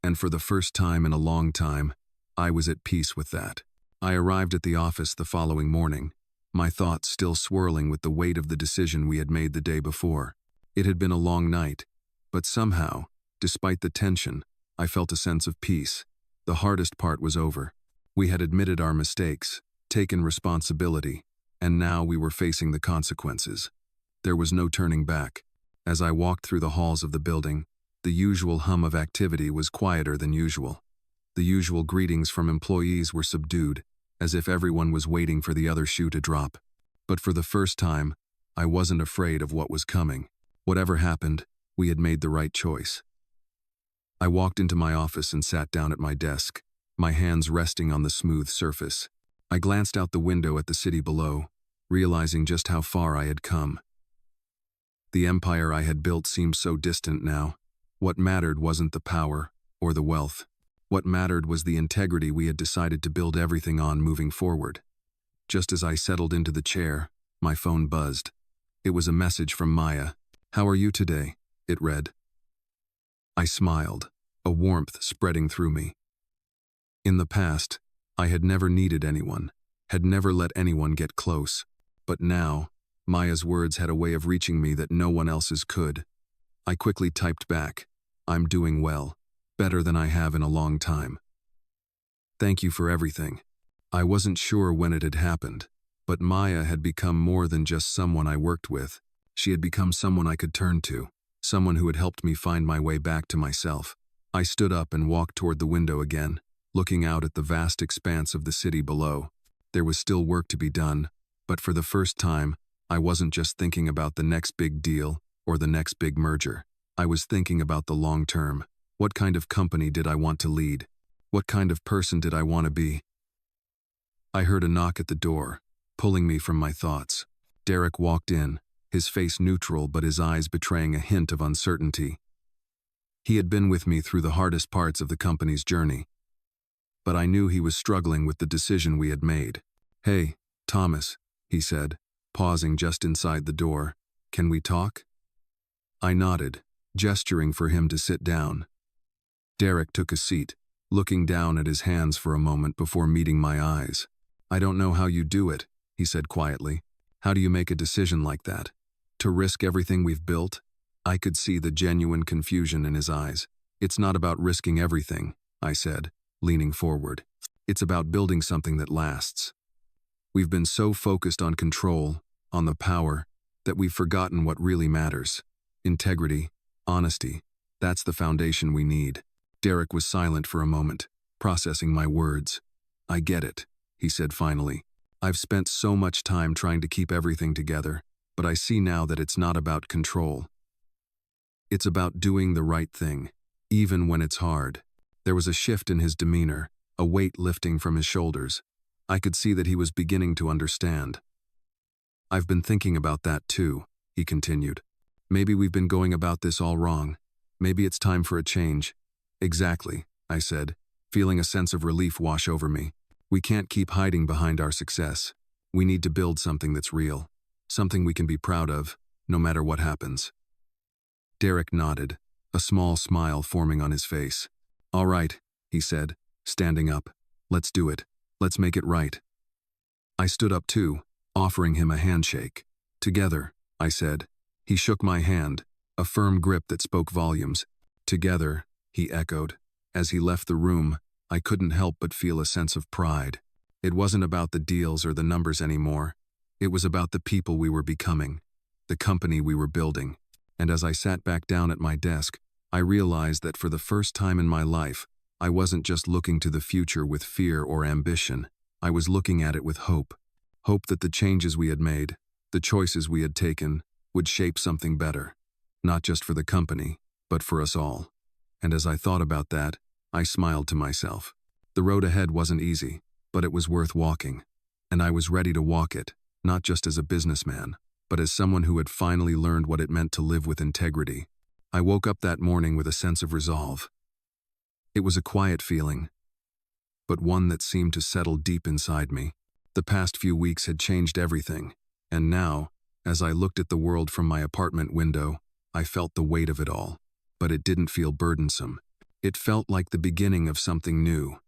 And for the first time in a long time, I was at peace with that. I arrived at the office the following morning, my thoughts still swirling with the weight of the decision we had made the day before. It had been a long night, but somehow, despite the tension, I felt a sense of peace. The hardest part was over. We had admitted our mistakes, taken responsibility, and now we were facing the consequences. There was no turning back. As I walked through the halls of the building, the usual hum of activity was quieter than usual. The usual greetings from employees were subdued, as if everyone was waiting for the other shoe to drop. But for the first time, I wasn't afraid of what was coming. Whatever happened, we had made the right choice. I walked into my office and sat down at my desk, my hands resting on the smooth surface. I glanced out the window at the city below, realizing just how far I had come. The empire I had built seemed so distant now. What mattered wasn't the power or the wealth. What mattered was the integrity we had decided to build everything on moving forward. Just as I settled into the chair, my phone buzzed. It was a message from Maya. "How are you today?" it read. I smiled, a warmth spreading through me. In the past, I had never needed anyone, had never let anyone get close. But now, Maya's words had a way of reaching me that no one else's could. I quickly typed back, "I'm doing well, better than I have in a long time. Thank you for everything." I wasn't sure when it had happened, but Maya had become more than just someone I worked with. She had become someone I could turn to, someone who had helped me find my way back to myself. I stood up and walked toward the window again, looking out at the vast expanse of the city below. There was still work to be done, but for the first time, I wasn't just thinking about the next big deal or the next big merger. I was thinking about the long term. What kind of company did I want to lead? What kind of person did I want to be? I heard a knock at the door, pulling me from my thoughts. Derek walked in, his face neutral but his eyes betraying a hint of uncertainty. He had been with me through the hardest parts of the company's journey, but I knew he was struggling with the decision we had made. "Hey, Thomas," he said, pausing just inside the door. "Can we talk?" I nodded, gesturing for him to sit down. Derek took a seat, looking down at his hands for a moment before meeting my eyes. "I don't know how you do it," he said quietly. "How do you make a decision like that? To risk everything we've built?" I could see the genuine confusion in his eyes. "It's not about risking everything," I said, leaning forward. "It's about building something that lasts. We've been so focused on control, on the power, that we've forgotten what really matters. Integrity, honesty, that's the foundation we need." Derek was silent for a moment, processing my words. "I get it," he said finally. "I've spent so much time trying to keep everything together, but I see now that it's not about control. It's about doing the right thing, even when it's hard." There was a shift in his demeanor, a weight lifting from his shoulders. I could see that he was beginning to understand. "I've been thinking about that too," he continued. "Maybe we've been going about this all wrong. Maybe it's time for a change." "Exactly," I said, feeling a sense of relief wash over me. "We can't keep hiding behind our success. We need to build something that's real, something we can be proud of, no matter what happens." Derek nodded, a small smile forming on his face. "All right," he said, standing up. "Let's do it. Let's make it right." I stood up too, offering him a handshake. "Together," I said. He shook my hand, a firm grip that spoke volumes. "Together," he echoed. As he left the room, I couldn't help but feel a sense of pride. It wasn't about the deals or the numbers anymore. It was about the people we were becoming, the company we were building. And as I sat back down at my desk, I realized that for the first time in my life, I wasn't just looking to the future with fear or ambition. I was looking at it with hope. Hope that the changes we had made, the choices we had taken, would shape something better. Not just for the company, but for us all. And as I thought about that, I smiled to myself. The road ahead wasn't easy, but it was worth walking. And I was ready to walk it, not just as a businessman, but as someone who had finally learned what it meant to live with integrity. I woke up that morning with a sense of resolve. It was a quiet feeling, but one that seemed to settle deep inside me. The past few weeks had changed everything, and now, as I looked at the world from my apartment window, I felt the weight of it all. But it didn't feel burdensome. It felt like the beginning of something new.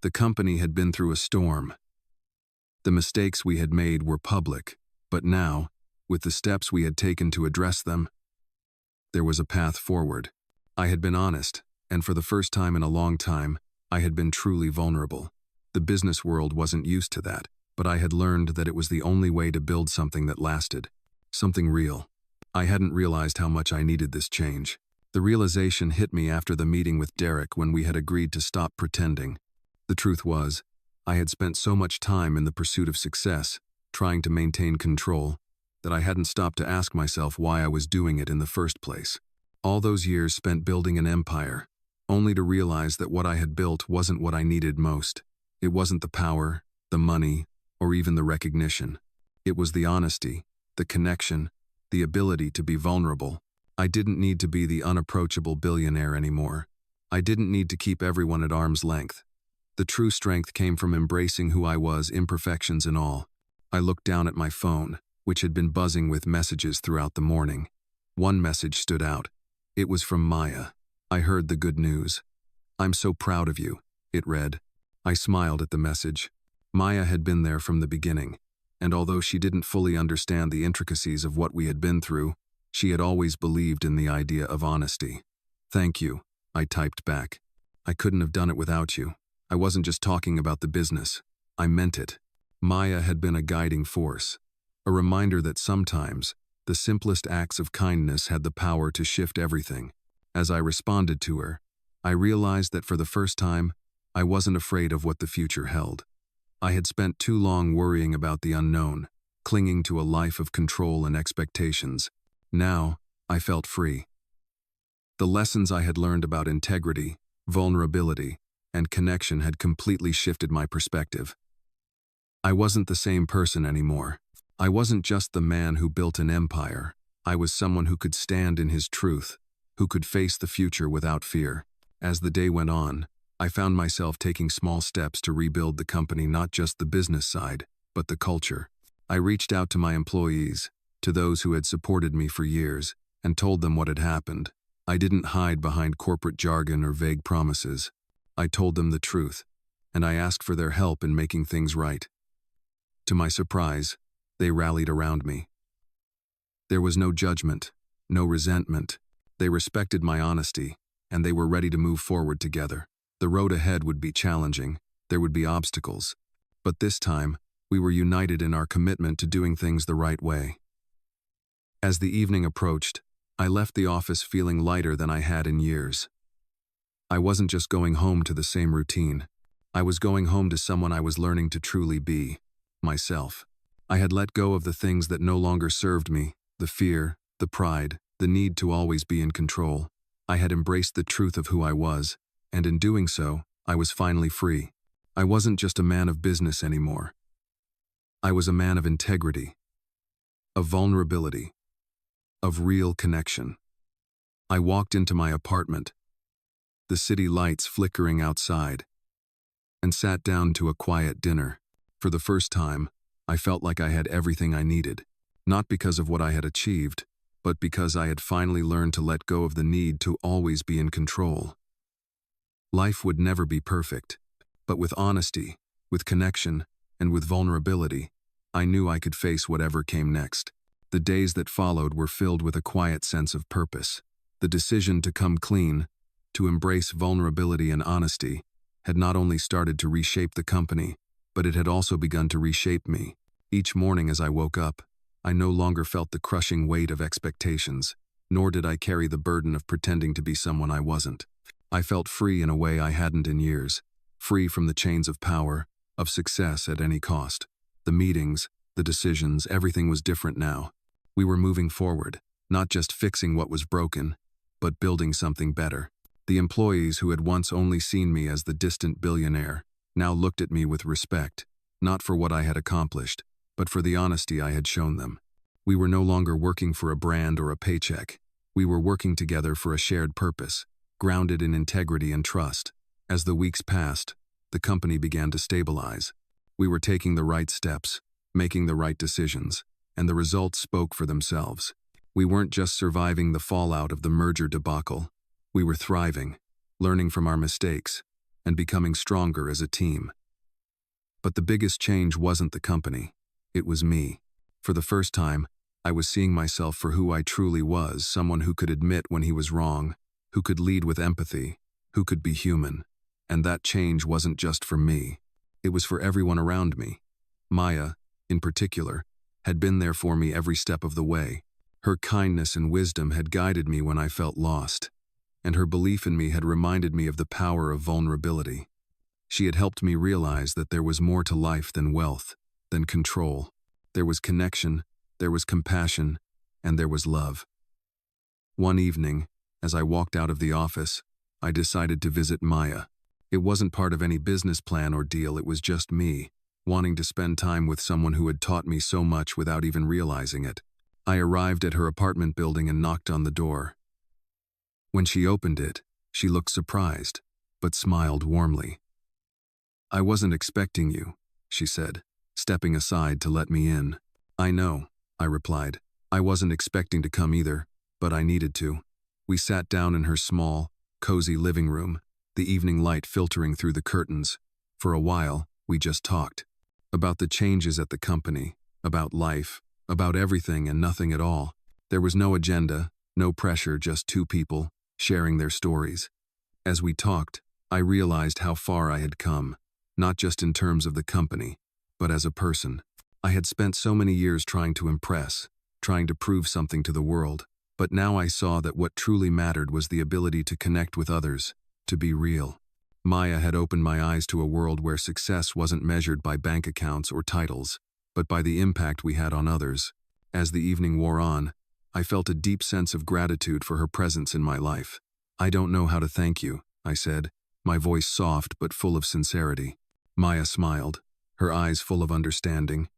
The company had been through a storm. The mistakes we had made were public, but now, with the steps we had taken to address them, there was a path forward. I had been honest, and for the first time in a long time, I had been truly vulnerable. The business world wasn't used to that, but I had learned that it was the only way to build something that lasted, something real. I hadn't realized how much I needed this change. The realization hit me after the meeting with Derek when we had agreed to stop pretending. The truth was, I had spent so much time in the pursuit of success, trying to maintain control, that I hadn't stopped to ask myself why I was doing it in the first place. All those years spent building an empire, only to realize that what I had built wasn't what I needed most. It wasn't the power, the money, or even the recognition. It was the honesty, the connection, the ability to be vulnerable. I didn't need to be the unapproachable billionaire anymore. I didn't need to keep everyone at arm's length. The true strength came from embracing who I was, imperfections and all. I looked down at my phone, which had been buzzing with messages throughout the morning. One message stood out. It was from Maya. I heard the good news. "I'm so proud of you," it read. I smiled at the message. Maya had been there from the beginning, and although she didn't fully understand the intricacies of what we had been through, she had always believed in the idea of honesty. "Thank you," I typed back. "I couldn't have done it without you. I wasn't just talking about the business. I meant it." Maya had been a guiding force, a reminder that sometimes the simplest acts of kindness had the power to shift everything. As I responded to her, I realized that for the first time, I wasn't afraid of what the future held. I had spent too long worrying about the unknown, clinging to a life of control and expectations. Now, I felt free. The lessons I had learned about integrity, vulnerability, and connection had completely shifted my perspective. I wasn't the same person anymore. I wasn't just the man who built an empire. I was someone who could stand in his truth, who could face the future without fear. As the day went on, I found myself taking small steps to rebuild the company, not just the business side, but the culture. I reached out to my employees, to those who had supported me for years, and told them what had happened. I didn't hide behind corporate jargon or vague promises. I told them the truth, and I asked for their help in making things right. To my surprise, they rallied around me. There was no judgment, no resentment. They respected my honesty, and they were ready to move forward together. The road ahead would be challenging, there would be obstacles, but this time, we were united in our commitment to doing things the right way. As the evening approached, I left the office feeling lighter than I had in years. I wasn't just going home to the same routine. I was going home to someone I was learning to truly be, myself. I had let go of the things that no longer served me, the fear, the pride, the need to always be in control. I had embraced the truth of who I was, and in doing so, I was finally free. I wasn't just a man of business anymore. I was a man of integrity, of vulnerability, of real connection. I walked into my apartment, the city lights flickering outside, and sat down to a quiet dinner. For the first time, I felt like I had everything I needed, not because of what I had achieved, but because I had finally learned to let go of the need to always be in control. Life would never be perfect, but with honesty, with connection, and with vulnerability, I knew I could face whatever came next. The days that followed were filled with a quiet sense of purpose. The decision to come clean, to embrace vulnerability and honesty, had not only started to reshape the company, but it had also begun to reshape me. Each morning as I woke up, I no longer felt the crushing weight of expectations, nor did I carry the burden of pretending to be someone I wasn't. I felt free in a way I hadn't in years, free from the chains of power, of success at any cost. The meetings, the decisions, everything was different now. We were moving forward, not just fixing what was broken, but building something better. The employees who had once only seen me as the distant billionaire now looked at me with respect, not for what I had accomplished, but for the honesty I had shown them. We were no longer working for a brand or a paycheck. We were working together for a shared purpose, grounded in integrity and trust. As the weeks passed, the company began to stabilize. We were taking the right steps, making the right decisions, and the results spoke for themselves. We weren't just surviving the fallout of the merger debacle. We were thriving, learning from our mistakes, and becoming stronger as a team. But the biggest change wasn't the company. It was me. For the first time, I was seeing myself for who I truly was, someone who could admit when he was wrong, who could lead with empathy, who could be human. And that change wasn't just for me. It was for everyone around me. Maya, in particular, had been there for me every step of the way. Her kindness and wisdom had guided me when I felt lost, and her belief in me had reminded me of the power of vulnerability. She had helped me realize that there was more to life than wealth, than control. There was connection, there was compassion, and there was love. One evening, as I walked out of the office, I decided to visit Maya. It wasn't part of any business plan or deal, it was just me, wanting to spend time with someone who had taught me so much without even realizing it. I arrived at her apartment building and knocked on the door. When she opened it, she looked surprised, but smiled warmly. "I wasn't expecting you," she said, stepping aside to let me in. "I know," I replied. "I wasn't expecting to come either, but I needed to." We sat down in her small, cozy living room, the evening light filtering through the curtains. For a while, we just talked. About the changes at the company, about life, about everything and nothing at all. There was no agenda, no pressure, just two people, sharing their stories. As we talked, I realized how far I had come, not just in terms of the company, but as a person. I had spent so many years trying to impress, trying to prove something to the world, but now I saw that what truly mattered was the ability to connect with others, to be real. Maya had opened my eyes to a world where success wasn't measured by bank accounts or titles. but by the impact we had on others. As the evening wore on, I felt a deep sense of gratitude for her presence in my life. "I don't know how to thank you," I said, my voice soft but full of sincerity. Maya smiled, her eyes full of understanding.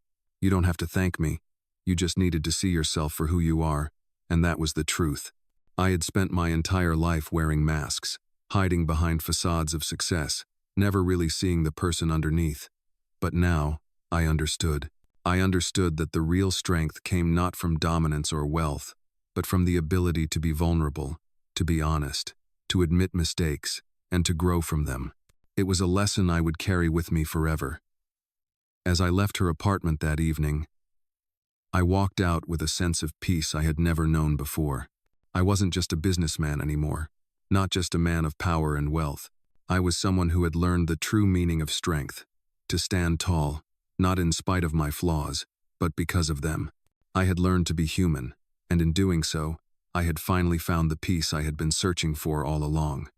"You don't have to thank me. You just needed to see yourself for who you are," and that was the truth. I had spent my entire life wearing masks, hiding behind facades of success, never really seeing the person underneath. But now, I understood. I understood that the real strength came not from dominance or wealth, but from the ability to be vulnerable, to be honest, to admit mistakes, and to grow from them. It was a lesson I would carry with me forever. As I left her apartment that evening, I walked out with a sense of peace I had never known before. I wasn't just a businessman anymore, not just a man of power and wealth. I was someone who had learned the true meaning of strength, to stand tall, not in spite of my flaws, but because of them. I had learned to be human, and in doing so, I had finally found the peace I had been searching for all along.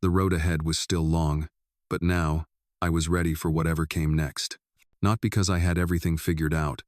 The road ahead was still long, but now, I was ready for whatever came next. Not because I had everything figured out,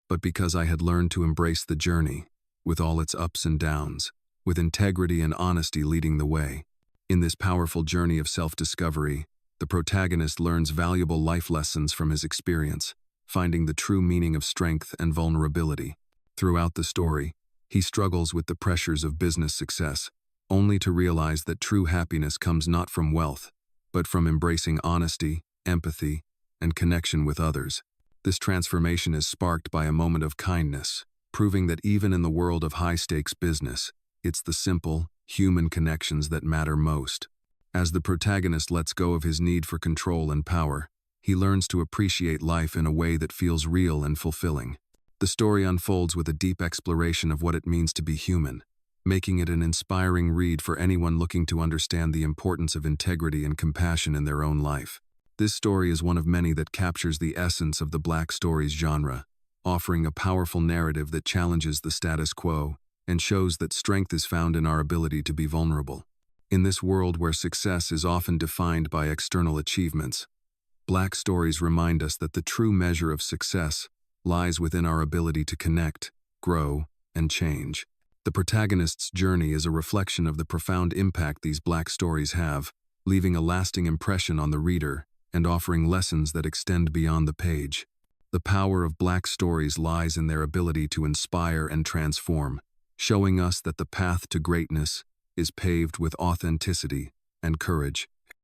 but because I had learned to embrace the journey, with all its ups and downs, with integrity and honesty leading the way. In this powerful journey of self-discovery, the protagonist learns valuable life lessons from his experience, finding the true meaning of strength and vulnerability. Throughout the story, he struggles with the pressures of business success, only to realize that true happiness comes not from wealth, but from embracing honesty, empathy, and connection with others. This transformation is sparked by a moment of kindness, proving that even in the world of high-stakes business, it's the simple, human connections that matter most. As the protagonist lets go of his need for control and power, he learns to appreciate life in a way that feels real and fulfilling. The story unfolds with a deep exploration of what it means to be human, making it an inspiring read for anyone looking to understand the importance of integrity and compassion in their own life. This story is one of many that captures the essence of the Black Stories genre, offering a powerful narrative that challenges the status quo and shows that strength is found in our ability to be vulnerable. In this world where success is often defined by external achievements, Black Stories remind us that the true measure of success lies within our ability to connect, grow, and change. The protagonist's journey is a reflection of the profound impact these Black Stories have, leaving a lasting impression on the reader and offering lessons that extend beyond the page. The power of Black Stories lies in their ability to inspire and transform, showing us that the path to greatness is paved with authenticity and courage.